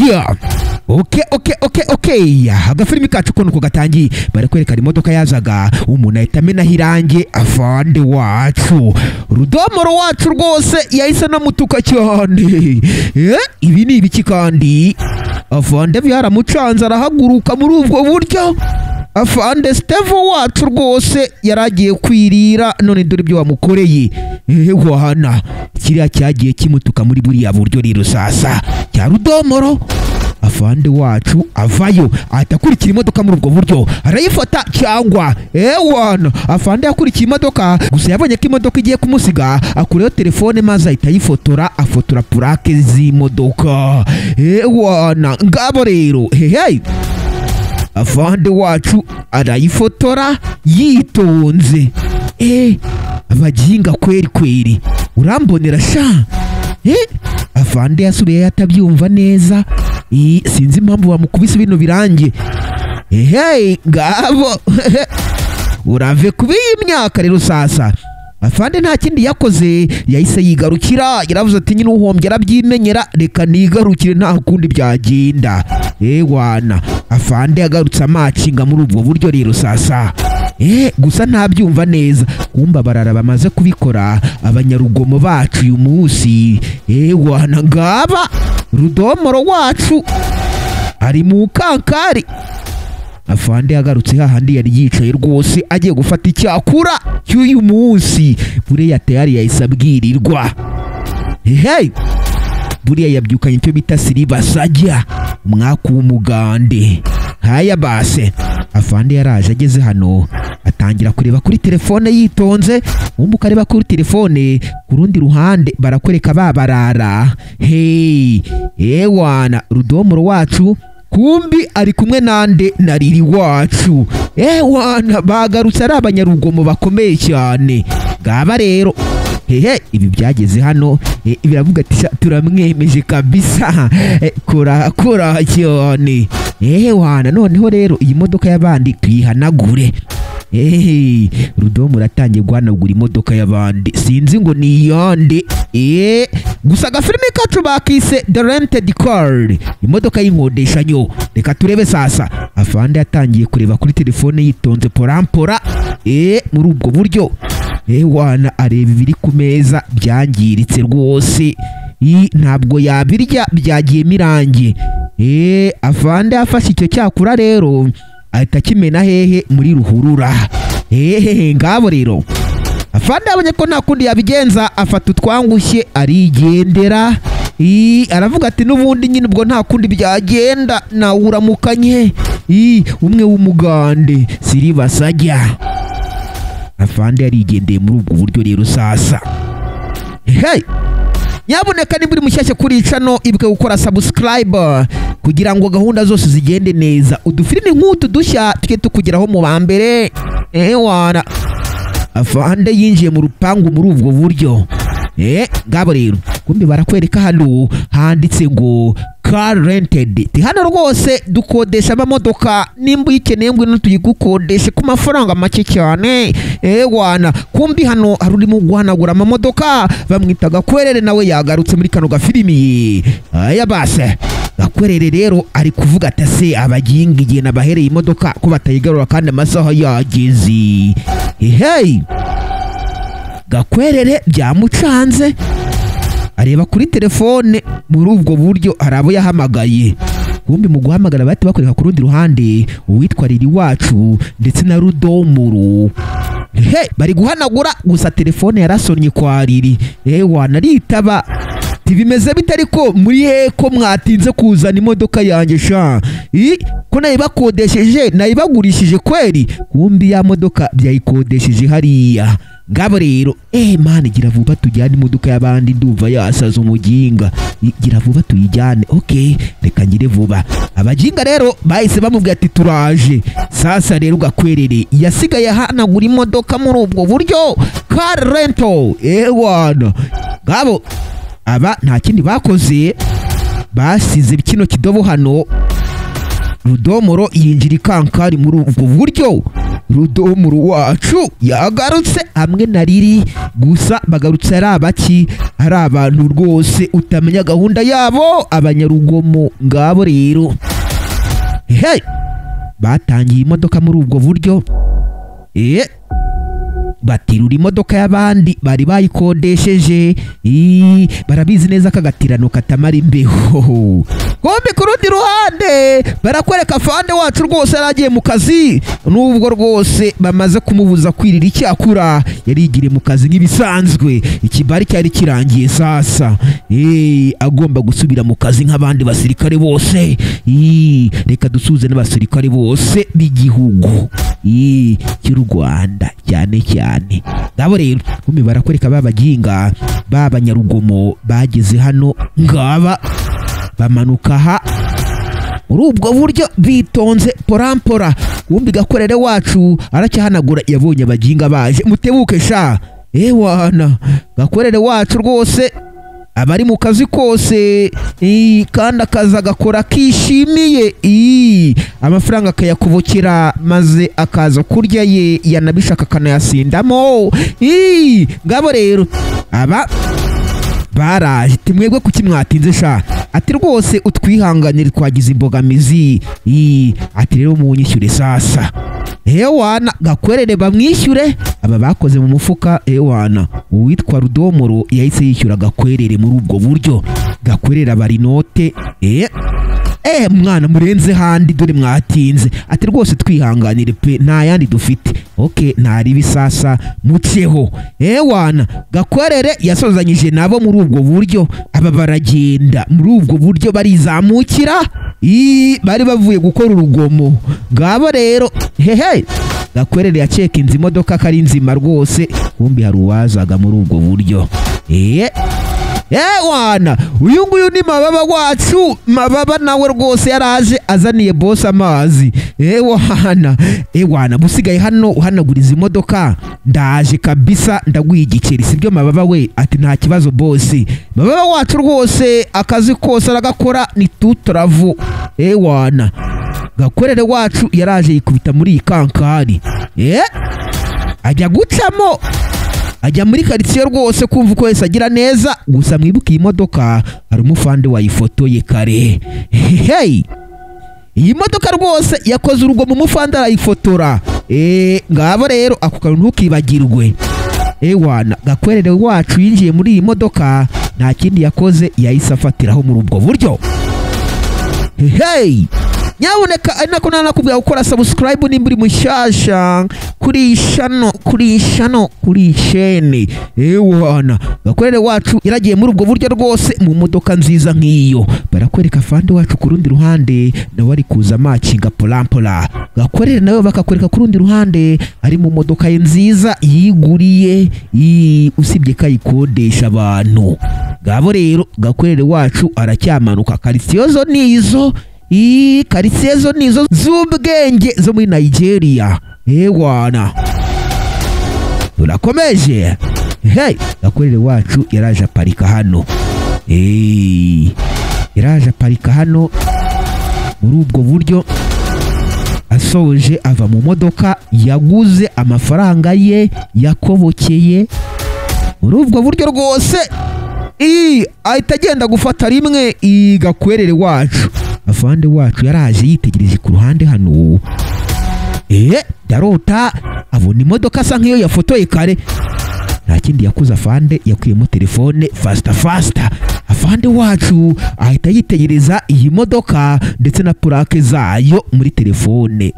Yeah. Okay. Agafilimi kacu ko nuko gatangiye bari kwerekana imodoka yazaga umuntu ahita amenaho irange afande wacu Rudomoro wacu rwose yahise namutuka cyane. Ibi ni ibiki kandi afande byaramucanze arahaguruka muri ubwo buryo. Afande Stevo wacu rwose yaragiye kwirira none dore ibyo wamukoreye. Wana kiriya cyagiye kimutuka muri buriya buryo rero sasa cya Rudomoro. Afande wacu avayo atakurikira imodoka muri ubwo buryo arayifata cyangwa wana afande yakurikiye imodoka gusa yabonye ko imodoka igiye kumusiga akureho telefone maze ahita yifotora afotora plaque z'imodoka. Wana ngabo rero afande wacu arayifotora yitonze. Abaginga kweri urambonera sha. Afande yasubiye atabyumva neza. Sinzi impamvu bamukubise bino birange. Ngabo urave kubi imyaka rero sasa. Afande nta kindi yakoze yahise yigarukira yaravuze ati nyine uhombye arabyimenyera reka nigarukire nta kundi byagenda. Wana afande yagarutse amacinga muri ubwo buryo rero sasa. Gusa ntabyumva neza kumba barara bamaze kubikora abanyarugomo bacu uyu munsi. Wana ngaba Rudomoro wacu ari mu kankari. Afande yagarutse hahandi yari yicaye rwose agiye gufata icyakura cy'uyu munsi. Buriya tayari yahise abwirirwa. Buriya yabyukanye icyo bita siribasajya umwaka w'umugande. Haya base afande yaraje ageze hano atangira kureba kuri telefone yitonze. Umbuka areba kuri telefone ku rundi ruhande barakwereka babarara. Wana Rudomoro wacu kumbi ari kumwe nande na Riri wacu. Wana bagarutse ari abanyarugomo bakomeye cyane. Ngaba rero ibi byageze hano biravuga ati turamwemeje kabisa. Kora cyane. Wana noneho rero iyi modoka y'abandi tuyihanagure. Rudomoro atangiye guhanagura imodoka y'abandi sinzi ngo ni yande. Gusa agafilimi kacu bakise The Rented Car imodoka y'inkodeshanyo. Reka turebe sasa. Afande yatangiye kureba kuri telefone yitonze porampora. Muri ubwo buryo wana areba ibiri ku meza byangiritse rwose. Ntabwo yabirya byagiyemo irange. Afande afashe icyo cyakura rero ahita kimena hehe muri ruhurura. Ngabo rero afande abonye ko nta kundi yabigenza afata utwangushye arigendera. Aravuga ati n'ubundi nyine ubwo nta kundi byagenda nawe uramukanye umwe w'umugande siribasajya. Afande yarigendeye muri ubwo buryo rero sasa. Nyaboneka niba uri mushyashya kuri channel ibuke gukora subscribe kugira ngo gahunda zose zigende neza. Udufilimi nk'utu dushya tujye tukugeraho mu bambere. Wana afande yinjiye mu rupangu muri ubwo buryo. Ngabo rero kumbi barakwereka hano handitse ngo car rented. Hano rwose dukodesha amamodoka nimba uyikeneye ngo tuyigukodeshe ku mafaranga make cyane. Wana kumbi hano harurimo guhanagura amamodoka bamwita Gakwerere nawe yagarutse muri kano gafilimi. Aya base Gakwerere rero ari kuvuga ati se abaginga igihe nabahereye imodoka ko batayigarura kandi amasaha yageze. Gakwerere byamucanze areba kuri telefone muri ubwo buryo arabo yahamagaye. Kumbi mu guhamagara bati bakoreka ku rundi ruhande uwitwa Riri wacu ndetse na Rudomoro. Bari guhanagura gusa telefone yarasonnye kwa Riri. Wana ritaba bimeze bitari ko muri ko mwatinze kuzana imodoka yanjye sha. Ko nayibakodesheje nayibagurishije kweri. Kumbi ya modoka byayikodesheje hariya. Ngabo rero mana gira vuba tujyane imodoka y'abandi nduva yasaza umuginga. Gira vuba tuyijyane. Reka ngire vuba. Abaginga rero bahise bamubwira ati turaje. Sasa rero Gakwerere yasigaye hanagura imodoka muri ubwo buryo car rental. Wana ngabo aba nta kindi bakoze basize kino kidobo hano. Rudomoro yinjira ikankari muri ubwo buryo. Rudomoro wacu yagarutse hamwe na Riri, gusa bagarutse ari abaki, ari abantu rwose utamenya gahunda yabo, abanyarugomo. Ngabo rero batangiye imodoka muri ubwo buryo, batirura imodoka y'abandi bari bayikodesheje. Barabizi neza ko agatirano katamara imbeho. Kombi ku rundi ruhande barakwereka afande wacu rwose yaragiye mu kazi, nubwo rwose bamaze kumubuza kwirira icyakura, yarigiriye mu kazi nk'ibisanzwe. Ikibari cyari kirangiye sasa, agomba gusubira mu kazi nk'abandi basirikare bose. Reka dusuze n'abasirikare bose b'igihugu cy'u Rwanda cyane cyane. Ngabo rero kumbi barakwereka babaginga b'abanyarugomo bageze hano, ngaba bamanuka aha muri ubwo buryo bitonze porampora. Kumbi Gakorere wacu aracyahanagura, yabonye abaginga baje. Mutebuke sha, wana Gakorere wacu rwose abari mu kazi kose, kandi akazi agakora kishimiye, amafaranga akayakubukira, maze akaza kurya ye, yanabishaka akanayasindamo. Ngabo rero aba baraje, timwebwe kuki mwatinze sha? Ati rwose utwihanganire, twagize imbogamizi. Ati rero munyishyure sasa. Wana Gakorere bamwishyure. Aba bakoze mu mufuka. Wana uwitwa Rudomoro yahise yishyura Gakorere muri ubwo buryo. Gakorere abari note. Mwana murenze handi, dore mwatinze. Ati rwose twihanganire pe, nta yandi dufite. Ntari bisasa muceho. Wana Gakorere yasozanyije nabo muri ubwo buryo. Aba baragenda muri ubwo buryo barizamukira, bari bavuye gukora urugomo. Ngabo rero Gakorere yacekinze imodoka kari nzima rwose. Kumbi hari uwazaga muri ubwo buryo. Wana uyu nguyu ni Mababa wacu. Mababa nawe rwose yaraje azaniye boss amazi. Wana busigaye hano uhanaguriza imodoka, ndaje kabisa ndaguha igiceri, sibyo Mababa we? Ati nta kibazo boss. Mababa wacu rwose akazi kose aragakora, ni tuturavu. Wana Gakorere wacu yaraje yikubita muri iyi kankari, ajya gucamo, ajya muri karitsiye rwose kumva uko wese agira neza. Gusa mwibuke iyi modoka hari umufande wayifotoye kare. Iyi modoka rwose yakoze urugo mu mufande arayifotora. Ngabo rero ako kantu ntukibagirwe. Wana Gakorere wacu yinjiye muri iyi modoka, nta kindi yakoze, yahise afatiraho muri ubwo buryo. Nyabuneka ari nako nanakubwira gukora subscribe nimba uri mushyashya kuri shano kuri shene. Wana Gakorere wacu yaragiye muri ubwo buryo rwose mu modoka nziza nk'iyo. Barakwereka afande wacu ku rundi ruhande nawe ari kuza macinga porampora. Gakorere nawe bakakwereka ku rundi ruhande ari mu modoka ye nziza yiguriye, usibye kayikodesha abantu. Ngabo rero Gakorere wacu aracyamanuka. Karitsiye zo nizo, karitsiye zo nizo z'ubwenge zo muri Nigeria. Wana turakomeje. Gakorere wacu yaraje aparika hano. Yaraje aparika hano muri ubwo buryo, asoje ava mu modoka yaguze, amafaranga ye yakobokeye muri ubwo buryo rwose. Ahita agenda gufata rimwe. Gakorere wacu, afande wacu yaraje yitegereje ku ruhande hano. Darota abona imodoka asa nk'iyo yafotoye kare. Nta kindi yakuze afande, yakuyemo telefone fasta. Afande wacu ahita yitegereza iyi modoka ndetse na purake zayo muri telefone.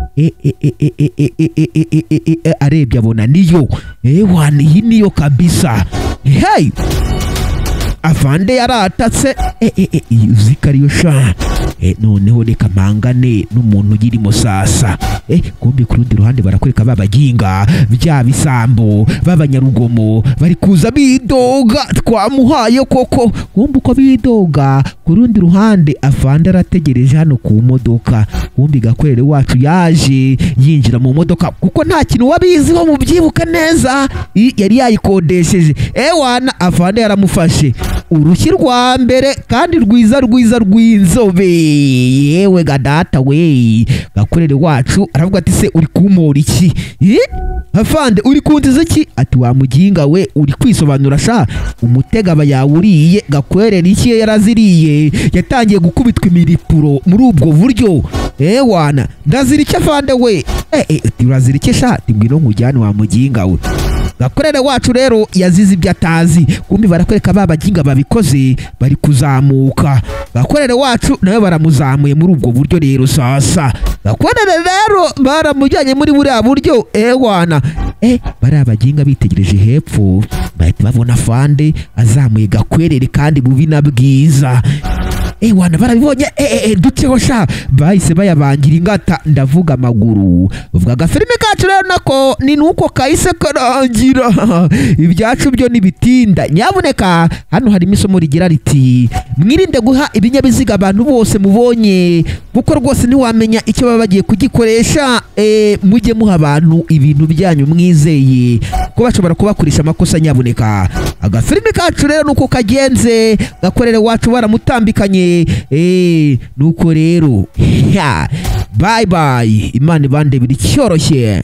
Arebye abona niyo. Wana iyi niyo kabisa. Afande yaratatse. Uzika ariyo sha. Noneho reka mpangane n'umuntu ugirimo sasa. Kumbi ku rundi ruhande barakwereka babaginga bya bisambo b'abanyarugomo bari kuza bidoga, twamuhaye koko. Kumbi uko bidoga ku rundi ruhande afande arategereje hano ku modoka. Kumbi Gakorere wacu yaje yinjira mu modoka kuko nta kintu wabiziho mu byibuka neza, yari yayikodesheje. Wana afande yaramufashe. urushyi rwa mbere kandi rwiza rw'inzobe. Yewe gadata we, Gakorere wacu aravuga ati se uri kumora iki? Afande uri kuntiza iki? Ati wa muginga we uri kwisobanura sha, umutega aba yawuriye. Gakorere iki yaraziriye, yatangiye gukubitwa imiripuro muri ubwo buryo. Wana ndazira iki afande we? Urazira iki sha? Ngwino nkujyane wa muginga we. Gakorere wacu rero yazize ibyo atazi, kumbi barakwereka babaginga babikoze bari kuzamuka. Gakorere wacu nawe baramuzamuye muri ubwo buryo rero. Sasa Gakorere rero baramujyanye muri buriya buryo. Wana bari abaginga bitegereje hepfo, bahita babona afande azamuye Gakorere kandi bubi na bwiza. Wana barabibonye dukeho sha, bahise bayabangira ingata, ndavuga amaguru. Uvuga agafilime kacu rero nako ni nuko kahise karangira. Ibyacu byo nibitinda. Nyabuneka hano harimo isomo rigira riti mwirinde guha ibinyabiziga abantu bose mubonye, kuko rwose ntiwamenya icyo baba bagiye kugikoresha. Mujye muha abantu ibintu byanyu mwizeye ko bashobora kubakoresha amakosa. Nyabuneka agafilime kacu rero nuko kagenze. Gakorere wacu baramutambikanye. Nuko rero bye bye, Imana ibande biri cyoroshye.